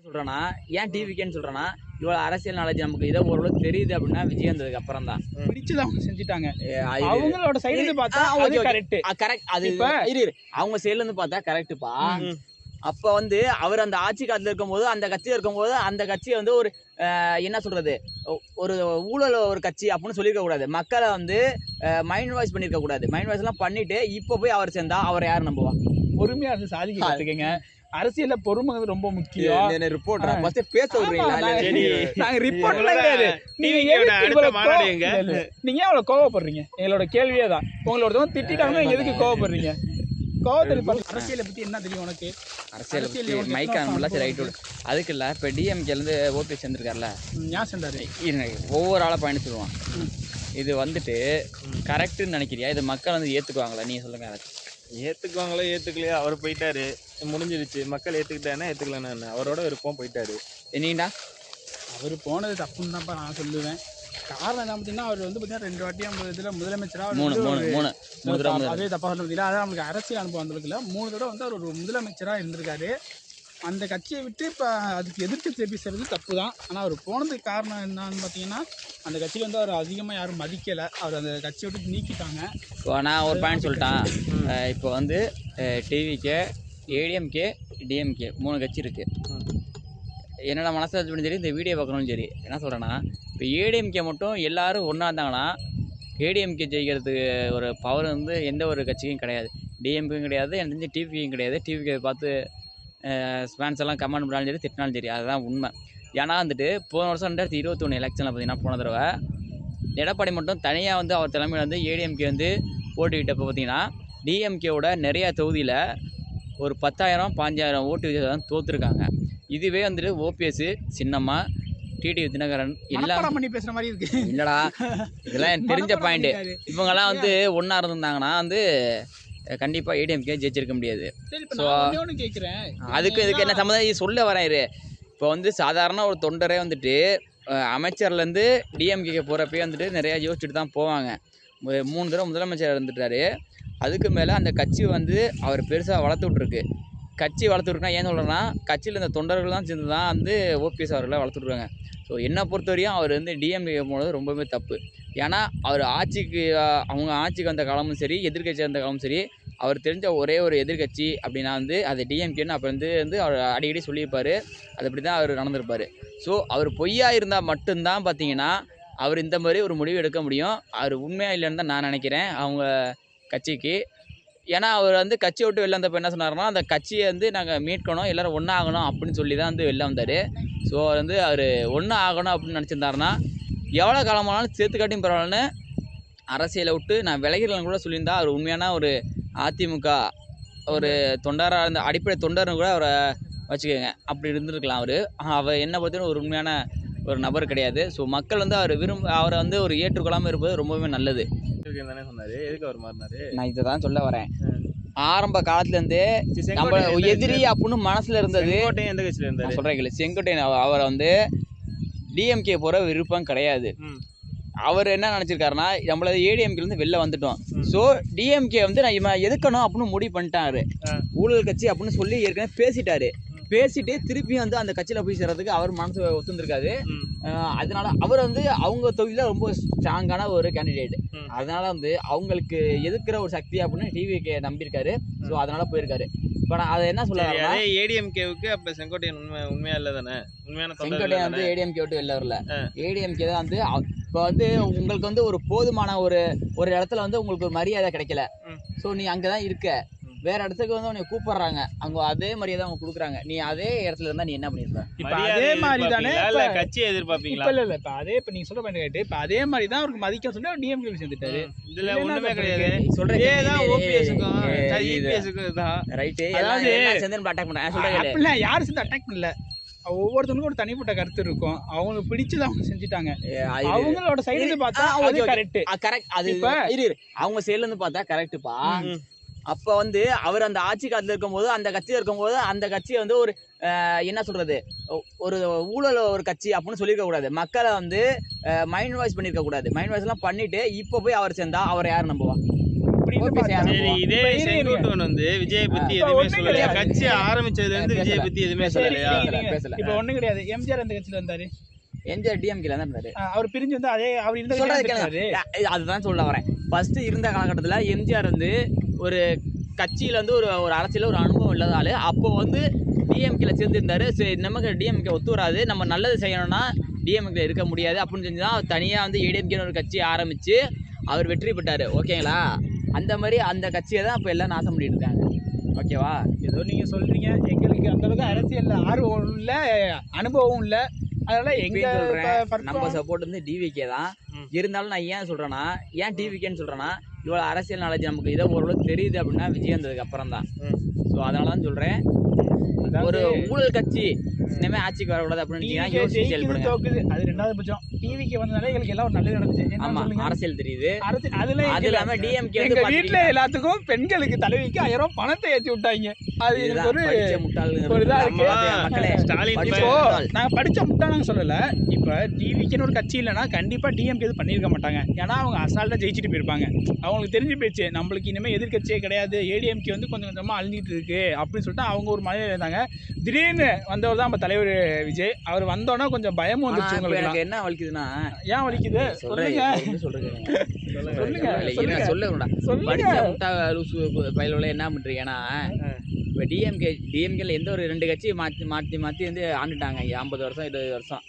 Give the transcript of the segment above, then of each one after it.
சொல்றேன்னா ஏன் டிவிக்கேன்னு சொல்றேன்னா இவ்வளவு அரசியல் நாலேஜ் நமக்கு இதை ஓரளவுக்கு தெரியுது அப்படின்னா விஜய் வந்ததுக்கு அப்புறம் தான் பிடிச்சுதான் செஞ்சுட்டாங்க. அவங்களோட சைடுல இருந்து பார்த்தா அது கரெக்ட். கரெக்ட். அது அவங்க சைடுல இருந்து பார்த்தா கரெக்டுப்பா. அப்ப வந்து அவர் அந்த ஆட்சி காலத்துல இருக்கும்போது அந்த கட்சியில இருக்கும்போது அந்த கட்சியை வந்து ஒரு என்ன சொல்றது ஒரு ஊழல் ஒரு கட்சி அப்படின்னு சொல்லியிருக்க கூடாது. மக்களை வந்து மைண்ட் வாய்ஸ் பண்ணிருக்க கூடாது. மைண்ட் வாய்ஸ் எல்லாம் பண்ணிட்டு இப்ப போய் அவர் சேர்ந்தா அவரை யாரு நம்புவா? பொறுமையா இருந்து சாதிக்க கத்துக்கங்க. அரசியல பொறுமை ரொம்ப முக்கியம். நீங்க அவ்வளவு கோவப்படுறீங்க? எங்களோட கேள்வியே தான். உங்களோட திட்டாங்கன்னா எதுக்கு கோவப்படுறீங்க? அரசியலை பத்தி என்ன தெரியும் உனக்கு? அரசியல் மைக் ரைட்டு அதுக்கு இல்ல. இப்ப டிஎம்கேல இருந்து ஓபிஎஸ் சேர்ந்திருக்காருல்ல, ஏன் சேர்ந்தாரு? ஒவ்வொரு ஆளா பயணம் சொல்லுவான். இது வந்துட்டு கரெக்ட்னு நினைக்கிறியா? இது மக்கள் வந்து ஏத்துக்குவாங்களா? நீங்க சொல்லுங்க. ஏத்துக்குவாங்களோ ஏத்துக்கலையா, அவர் போயிட்டாரு, முடிஞ்சிருச்சு. மக்கள் ஏத்துக்கிட்டானா ஏத்துக்கலன்னு அவரோட விருப்பம் போயிட்டாரு. என்னடா அவர் போனது தப்புன்னு தான்ப்பா நான் சொல்லுவேன். காரணம் என்ன பார்த்தீங்கன்னா, அவர் வந்து பார்த்தீங்கன்னா 2 வாட்டி இதுல முதலமைச்சராக அதே தப்பா சொல்ல முடியல. அதான் நம்மளுக்கு அரசியல் அனுபவம் அந்த இல்லை. 3 தடவை வந்து அவர் ஒரு முதலமைச்சராக இருந்திருக்காரு. அந்த கட்சியை விட்டு இப்போ அதுக்கு எதிர்த்து பேசுறது தப்பு தான். ஆனால் அவர் போனதுக்கு காரணம் என்னன்னு பார்த்தீங்கன்னா, அந்த கட்சியில் வந்து அவர் அதிகமாக யாரும் மதிக்கலை. அவர் அந்த கட்சியை விட்டு நீக்கிட்டாங்க. இப்போ நான் ஒரு பாயிண்ட் சொல்லிட்டேன். இப்போ வந்து டிவிகே, ஏடிஎம்கே, டிஎம்கே 3 கட்சி இருக்குது. என்னோட மனசாட்சி சரி, இந்த வீடியோ பார்க்கணும்னு சரி, என்ன சொல்கிறேன்னா, இப்போ ஏடிஎம்கே மட்டும் எல்லோரும் ஒன்றா இருந்தாங்கன்னா ஏடிஎம்கே ஜெயிக்கிறதுக்கு ஒரு பவர் வந்து எந்த ஒரு கட்சிக்கும் கிடையாது. டிஎம்கேயும் கிடையாது, எனக்கு தெரிஞ்சு டிவிக்கும் கிடையாது. டிவிக்கு பார்த்து ஸ்பான்ஸ் எல்லாம் கமெண்ட் பண்ணாலும் சரி, திட்டினாலும் சரி, அதுதான் உண்மை. ஏன்னா வந்துட்டு போன வருஷம் 2021 எலெக்ஷனில் பார்த்தீங்கன்னா, போன தடவை எடப்பாடி மட்டும் தனியாக வந்து அவர் தலைமையில் வந்து ஏடிஎம்கே வந்து போட்டுக்கிட்டப்போ பார்த்தீங்கன்னா, டிஎம்கேவோட நிறையா தொகுதியில் ஒரு 10,000 5,000 ஓட்டு தான் தோற்றுருக்காங்க. இதுவே வந்துட்டு ஓபிஎஸ், சின்னம்மா, டிடிவி தினகரன் எல்லாம் பண்ணி பேசுகிற மாதிரி இருக்கு. இல்லைடா, இதெல்லாம் எனக்கு தெரிஞ்ச பாயிண்ட்டு. இவங்கெல்லாம் வந்து ஒன்றா இருந்திருந்தாங்கன்னா வந்து கண்டிப்பாக ஏடிஎம்கே ஜெயிச்சிருக்க முடியாது. ஸோ அதுக்கு இதுக்கு என்ன சம்மந்தம் சொல்ல வராரு. இப்போ வந்து சாதாரண ஒரு தொண்டரே வந்துட்டு அமைச்சர்லேருந்து டிஎம்கே போகிறப்பே வந்துட்டு நிறையா யோசிச்சுட்டு தான் போவாங்க. 3 தடவை முதலமைச்சர் இருந்துட்டாரு. அதுக்கு மேலே அந்த கட்சி வந்து அவர் பெருசாக வளர்த்து விட்ருக்கு. கட்சி வளர்த்து விட்ருக்குன்னா ஏன் சொல்கிறேன்னா, கட்சியில் இந்த தொண்டர்கள் தான் சேர்ந்து தான் வந்து ஓபிஎஸ் அவர்களை வளர்த்து விட்ருக்காங்க. ஸோ என்னை பொறுத்த வரையும் அவர் வந்து டிஎம்கே போனது ரொம்பவே தப்பு. ஏன்னா அவர் அவங்க ஆட்சிக்கு வந்த காலமும் சரி, எதிர்கட்சி வந்த காலமும் சரி, அவர் தெரிஞ்ச ஒரே ஒரு எதிர்கட்சி அப்படின்னா வந்து அது டிஎம்கேன்னு அப்போ வந்து அவர் அடிக்கடி சொல்லியிருப்பார். அது அப்படி தான் அவர் நடந்திருப்பார். ஸோ அவர் பொய்யா இருந்தால் மட்டும்தான் பார்த்தீங்கன்னா அவர் இந்த மாதிரி ஒரு முடிவு எடுக்க முடியும். அவர் உண்மையாக இல்லைன்னு தான் நான் நினைக்கிறேன் அவங்க கட்சிக்கு. ஏன்னா அவர் வந்து கட்சியை விட்டு வெளில வந்தப்போ என்ன சொன்னார்னா, அந்த கட்சியை வந்து நாங்கள் மீட்கணும், எல்லோரும் ஒன்றா ஆகணும் அப்படின்னு சொல்லி தான் வந்து வெளில வந்தார். ஸோ வந்து அவர் ஒன்றா ஆகணும் அப்படின்னு நினச்சிருந்தாருன்னா எவ்வளோ காலமானாலும் சேர்த்து காட்டியும் பரவாயில்லன்னு அரசியலை விட்டு நான் விலகிறேன்னு கூட சொல்லியிருந்தா அவர் உண்மையான ஒரு அதிமுக ஒரு தொண்டராக இருந்த அடிப்படை தொண்டர்னு கூட அவரை வச்சுக்கோங்க. அப்படி இருந்திருக்கலாம். அவர் என்ன பார்த்தீங்கன்னா ஒரு உண்மையான ஒரு நபர் கிடையாது. ஸோ மக்கள் வந்து அவரை வந்து ஒரு ஏற்றுக்கொள்ளாமல் இருப்பது ரொம்பவே நல்லது. சொன்னாரு, எதுக்கு அவர் மாறினாரு? நான் இதை தான் சொல்ல வரேன். ஆரம்ப காலத்துலேருந்தே நம்ம எதிரி அப்படின்னு மனசில் இருந்தது. எந்த கட்சியில் இருந்தார் சொல்கிறேன். செங்கோட்டையன் அவரை வந்து டிஎம்கே போகிற விருப்பம் கிடையாது. அவர் என்ன நினச்சிருக்காருன்னா, நம்மள ஏடிஎம்கேலேருந்து வெளில வந்துட்டோம். ஸோ டிஎம்கே வந்து நான் எதுக்கணும் அப்படின்னு முடிவு பண்ணிட்டாரு. ஊழல் கட்சி அப்படின்னு சொல்லி ஏற்கனவே பேசிட்டு திருப்பி வந்து அந்த கட்சியில் போய் சேர்றதுக்கு அவர் மனசு ஒத்துந்திருக்காது. அதனால அவர் வந்து அவங்க தொகுதியில் ரொம்ப ஸ்ட்ராங்கான ஒரு கேண்டிடேட். அதனால வந்து அவங்களுக்கு எதிர்க்கிற ஒரு சக்தி அப்படின்னு டிவிக்கு நம்பியிருக்காரு. ஸோ அதனால போயிருக்காரு. இப்போ நான் அதை என்ன சொல்ல ஏடிஎம்கேவுக்கு அப்போ செங்கோட்டையன் உண்மையா இல்லை தானே? உண்மையான செங்கோட்டையன் வந்து ஏடிஎம்கே விட்டு வெளில வரல. ஏடிஎம்கே தான் வந்து இப்போ வந்து உங்களுக்கு வந்து ஒரு போதுமான ஒரு இடத்துல வந்து உங்களுக்கு ஒரு மரியாதை கிடைக்கல. ஸோ நீ அங்கே தான் இருக்க. வேற இடத்துக்கு வந்து உன்னை கூப்பிடுறாங்க, அங்க அதே மாதிரியே தான் அவங்க கொடுக்குறாங்க. நீ அதே இடத்துல இருந்தா நீ என்ன பண்ணிருப்ப? இப்ப அதே மாதிரி தானே கட்சியை எதிர்பார்ப்பீங்களா? இல்ல இப்ப அதே இப்ப நீங்க சொல்ல பண்ணிட்டு இப்ப அதே மாதிரி தான் அவருக்கு மதிக்க சொல்லி டிஎம்கே சேர்ந்துட்டாரு. இதுல ஒண்ணுமே கிடையாது. சொல்றேன் ஓபிஎஸ்க்கும் இபிஎஸ்க்கும் தான் ரைட். அதாவது சந்திரன் அட்டாக் பண்றாங்க சொல்றேன். இல்ல யாரும் சேர்ந்து அட்டாக் பண்ணல. ஒவ்வொருத்தனுக்கும் ஒரு தனிப்பட்ட கருத்து இருக்கும். அவங்களுக்கு பிடிச்சது அவங்க செஞ்சுட்டாங்க. அவங்களோட சைடுல இருந்து பார்த்தா அது கரெக்ட். அது அவங்க சைடுல இருந்து பார்த்தா கரெக்ட்பா. அப்போ வந்து அவர் அந்த ஆட்சி காலத்தில் இருக்கும்போது அந்த கட்சியில் இருக்கும்போது அந்த கட்சியை வந்து ஒரு என்ன சொல்கிறது ஒரு ஊழல் ஒரு கட்சி அப்படின்னு சொல்லியிருக்க கூடாது. மக்களை வந்து மைண்ட் வாய்ஸ் பண்ணியிருக்க கூடாது. மைண்ட் வாய்ஸ் எல்லாம் பண்ணிட்டு இப்போ போய் அவர் சேர்ந்தா அவரை யார் நம்புவா? அப்படின்னு OPS பார்த்தா சரி, இதே செங்கோட்டையன் வந்து விஜயை பத்தி இப்ப எதுவுமே ஒண்ணும் சொல்லல. கிடையாது. கட்சி ஆரம்பிச்சதுல இருந்து விஜயை பத்தி எதுவுமே சொல்லலையா? பேசல. இப்ப ஒண்ணும் கிடையாது. எம்ஜிஆர் எந்த கட்சியில இருந்தாரு? எம்ஜிஆர் டிஎம்கேல தான் இருந்தாரு. அவர் பிரிஞ்சு வந்து அதே அவர் இருந்த சொல்றது கட்சியில கேளுங்க. இருந்தாரு. அதுதான் சொல்ல வரேன். ஃபர்ஸ்ட் இருந்த காலகட்டத்துல எம்ஜிஆர் வந்து ஒரு கட்சியில வந்து ஒரு அரசியல ஒரு அனுபவம் இல்லாத ஆளு. அப்போ வந்து டிஎம்கேல சேர்ந்துருந்தாரு. சரி, நமக்கு டிஎம்கே ஒத்து வராது, நம்ம நல்லது செய்யணும்னா டிஎம்கேல இருக்க முடியாது அப்படின்னு செஞ்சுதான் தனியா வந்து ஏடிஎம்கேன்னு ஒரு கட்சி ஆரம்பிச்சு அவர் வெற்றி பெற்றாரு. ஓகேங்களா? அந்த மாதிரி அந்த கட்சியை தான் இப்போ எல்லாம் நாசம் பண்ணிட்டு இருக்காங்க. ஓகேவா? ஏதோ நீங்க சொல்றீங்க, எங்களுக்கு அந்த அளவுக்கு அரசியல் ஆர்வம் இல்ல, அனுபவம் இல்ல, அதனால எங்க நம்ம சப்போர்ட் வந்து டிவிகே தான். இருந்தாலும் நான் ஏன் சொல்றேன்னா, ஏன் டிவிகேன்னு சொல்றேன்னா, இவ்வளவு அரசியல் நாலேஜ் நமக்கு இதை ஓரளவுக்கு தெரியுது அப்படின்னா விஜய் வந்ததுக்கு அப்புறம் தான். ஸோ அதனால தான் சொல்றேன், ஒரு ஊழல் கட்சி இனிமே ஆட்சிக்கு வரக்கூடாது அப்படின்னு யோசிச்சு செயல்படுங்க. அது ரெண்டாவது பட்சம். டிவிக்கு வந்தனால எங்களுக்கு எல்லாம் ஒரு நல்லது நடந்துச்சு. ஆமா, அரசியல் தெரியுது. அதுல அது இல்லாம டிஎம்கே எங்க வீட்டுல எல்லாத்துக்கும் பெண்களுக்கு தலைவிக்கு 1000 பணத்தை ஏற்றி விட்டாங்க. அது எனக்கு ஒரு ஒரு இதா இருக்கு. ஸ்டாலின் இப்போ நாங்க படிச்ச முட்டாள்னு சொல்லல. இப்ப டிவிக்குன்னு ஒரு கட்சி இல்லைன்னா கண்டிப்பா டிஎம்கே இது பண்ணிருக்க மாட்டாங்க. ஏன்னா அவங்க அசால்ட்டா ஜெயிச்சுட்டு போயிருப்பாங்க. அவங்களுக்கு தெரிஞ்சு போயிடுச்சு நம்மளுக்கு இனிமே எதிர்கட்சியே கிடையாது, ஏடிஎம்கே வந்து கொஞ்சம் கொஞ்சமா அழிஞ்சிட்டு இருக்கு அப்படின்னு சொல்லிட்டு அவங்க ஒரு மலையில இருந்தாங்க. திடீர்னு வந்தவர் தான் நம்ம தலைவர் விஜய். அவர் வந்தோன்னா கொஞ்சம் பயமும் வந்துருச்சு. உங்களுக்கு என்ன வலிக்குதுன்னா, ஏன் வலிக்குது சொல்லுங்க. என்ன பண்றீங்கன்னா, இப்ப டிஎம்கேல எந்த ஒரு 2 கட்சி மாத்தி வந்து ஆண்டுட்டாங்க 50 வருஷம் 20 வருஷம்.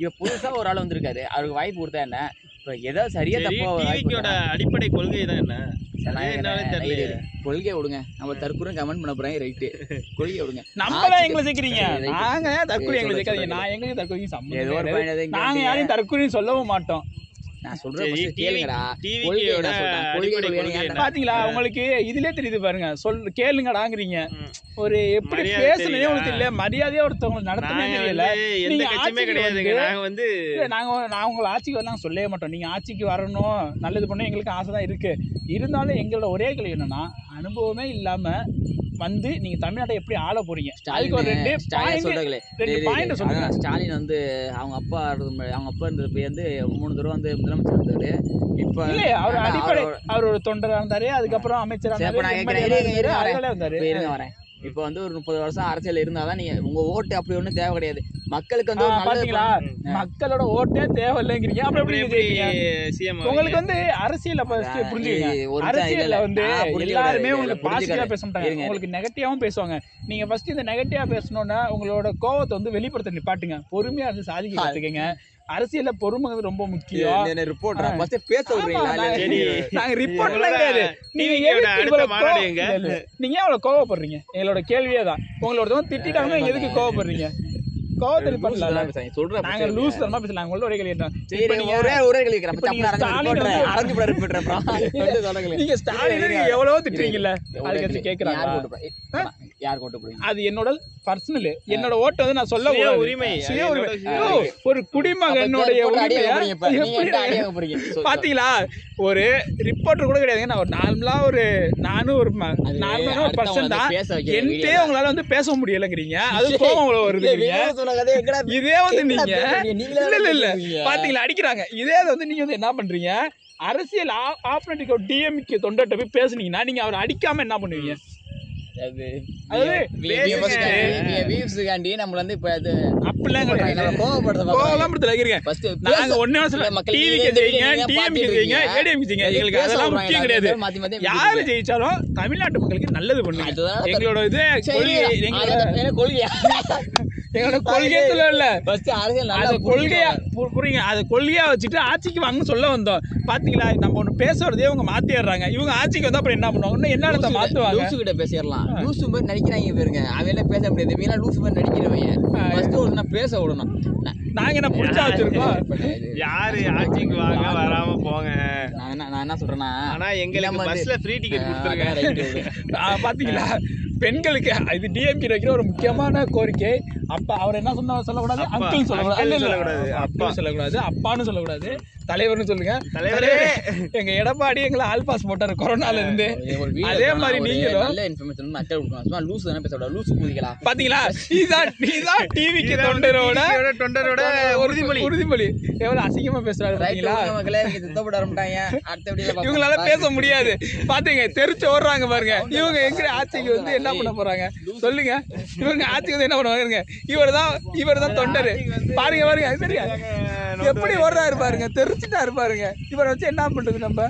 இப்ப புதுசா ஒரு ஆள் வந்திருக்காரு, அவருக்கு வாய்ப்பு கொடுத்தா என்ன? இப்ப ஏதோ சரியா தப்போ அடிப்படை கொள்கை தான் என்ன? கொள்கை விடுங்க, நம்ம தற்கூரம் கமெண்ட் பண்ண போறேன். ரைட்டு, கொள்கை விடுங்க. நம்மள எங்களை சேர்க்கிறீங்க, நாங்க தற்கூரி எங்களை சேர்க்காதீங்க. நான் எங்களுக்கு தற்கூரி சம்பந்தம் கிடையாது. நாங்க யாரையும் தற்கூரி சொல்லவும் மாட்டோம். நான் சொல்றேன் கேளுங்கடா. பாத்தீங்களா, உங்களுக்கு இதுலயே தெரியுது பாருங்க. கேளுங்கடாங்கிறீங்க. ஒரு எப்படி பேசணும்னே உங்களுக்கு தெரியல, மரியாதையா ஒருத்தவங்க நடத்தவே தெரியல. எந்த கட்சியுமே கிடையாதுங்க. நான் உங்களை ஆட்சிக்கு வரலாம் சொல்லவே மாட்டோம். நீங்க ஆட்சிக்கு வரணும், நல்லது பண்ணணும், எங்களுக்கு ஆசை தான் இருக்கு. இருந்தாலும் எங்களோட ஒரே கேள்வி என்னன்னா, அனுபவமே இல்லாம வந்து நீங்க தமிழ்நாட்டை எப்படி ஆள போறீங்க? ஸ்டாலின் வந்து அவங்க அப்பா இருந்தது வந்து 3 தடவை வந்து முதலமைச்சர் இருந்தாரு. இப்ப அவர் அடிப்படை அவர் ஒரு தொண்டரா இருந்தாரு, அதுக்கப்புறம் அமைச்சர் வரேன். இப்ப வந்து ஒரு 30 வருஷம் அரசியல் இருந்தாதான் நீங்க உங்க ஓட்டு அப்படி ஒண்ணும் தேவை கிடையாது. மக்களுக்கு வந்து பாத்தீங்களா, மக்களோட ஓட்டே தேவையில்லைங்கிறீங்க. அப்புறம் எப்படி உங்களுக்கு வந்து அரசியல புரிஞ்சுக்கீங்க. அரசியல்ல வந்து எல்லாருமே உங்களுக்கு பாசிட்டிவா பேச மாட்டாங்க, உங்களுக்கு நெகட்டிவாவும் பேசுவாங்க. நீங்க ஃபர்ஸ்ட் இந்த நெகட்டிவா பேசணும்னா உங்களோட கோவத்தை வந்து வெளிப்படுத்த நிப்பாட்டுங்க. பொறுமையா இருந்து சாதிக்க கத்துக்கங்க. அரசியல பொறுமை ரொம்ப முக்கியம். நாங்க ரிப்போர்ட்லாம் கிடையாது. நீங்க அவ்வளவு கோவப்படுறீங்க? எங்களோட கேள்வியே தான். உங்களோட திட்டாங்க, எதுக்கு கோவப்படுறீங்க? கோவத்தை சொல்றேன். நாங்க லூஸ் தரமா பேசலாம். உங்களோட ஒரே கேள்வி தான். நீங்க ஸ்டாலின் எவ்வளவோ திட்டுறீங்கல்ல, அதுக்கு கேக்குறாங்க. அது என்னோட பர்சனல், என்னோட ஓட்டு வந்து நான் சொல்ல உரிமை. ஒரு குடிமகனுடைய பாத்தீங்களா, ஒரு ரிப்போர்ட்டர் கூட கிடையாது. நான் ஒரு நார்மலா நானும் ஒரு பர்சன் தான். என்கிட்டே உங்களால வந்து பேச முடியலங்கிறீங்க, அது கோபம் வருது. இதே வந்து நீங்க இல்ல பாத்தீங்களா அடிக்கிறாங்க. இதே வந்து நீங்க வந்து என்ன பண்றீங்க, அரசியல் ஆப்போனன்ட் டிஎம்கே தொண்டர்கிட்ட போய் பேசுனீங்கன்னா நீங்க அவரை அடிக்காம என்ன பண்ணுவீங்க? யாரு ஜெயிச்சாலும் தமிழ்நாட்டு மக்களுக்கு நல்லது பண்ணுங்க. எங்களோட இது எங்களோட கொள்கையே இல்ல, கொள்கையா வச்சுட்டு ஆட்சிக்கு வாங்கன்னு சொல்ல வந்தோம். பாத்தீங்களா, நம்ம ஒண்ணு பேசுறதே இவங்க மாத்திடுறாங்க. இவங்க ஆட்சிக்கு வந்தா அப்புறம் என்ன பண்ணுவாங்க? என்ன மாத்துவாங்க? லூசு கிட்ட பேசிடலாம். லூசு மாதிரி நடிக்கிறாங்க பாருங்க. அவன் பேச முடியாது. இவங்க லூசு மாதிரி நடிக்கிறவங்க. ஃபர்ஸ்ட் ஒரு பேச விடணும். நாங்க என்ன புடிச்சா வச்சிருக்கோம்? யாரு ஆட்சிக்கு வாங்க வராம போங்க. நான் என்ன சொல்றேன்னா, ஆனா எங்களுக்கு பஸ்ல ஃப்ரீ டிக்கெட் கொடுத்துருக்காங்க. பாத்தீங்களா, பெண்களுக்கு இது டிஎம்கே வைக்கிற ஒரு முக்கியமான கோரிக்கை. அப்பா அவர் என்ன சொல்லக்கூடாது, அப்பா. அங்கிள் சொல்லக்கூடாது, uncle இல்ல, சொல்லக்கூடாது, அப்பா சொல்லக்கூடாது, அப்பான்னு சொல்லக்கூடாது, தலைவர்னு சொல்லுங்க. தலைவரே. எங்க எடப்பாடி எங்களை ஆல் பாஸ் போட்டாரு கொரோனால இருந்து. ஒரு video அதே எடுத்தா மாதிரி ஒரு நீங்களும் நல்ல இன்ஃபர்மேஷன் வந்து மக்கள் கொடுக்கணும். சும்மா லூசு தானே பேசக்கூடாது, லூசு கூதிகளா. பாத்தீங்களா, நீதான் டிவிக்கு தொண்டரோட உறுதிமொழி எவ்வளவு அசிங்கமா பேசுறாரு பாத்தீங்களா. மக்களே இங்க திட்டப்பட ஆரம்பிட்டாங்க. அடுத்த வீடியோல இவங்களால பேச முடியாது பாத்தீங்க, தெரிச்சு ஓடுறாங்க பாருங்க. இவங்க எங்க ஆட்சிக்கு வந்து என்ன பண்ண போறாங்க சொல்லுங்க. இவங்க ஆட்சிக்கு வந்து என்ன பண்ணுவாங்க, இவர்தான் தொண்டரு பாருங்க. சரியா எப்படி ஓடுறாரு பாருங்க, தெரிச்சுட்டா இருப்பாருங்க. இவரை வச்சு என்ன பண்றது நம்ம.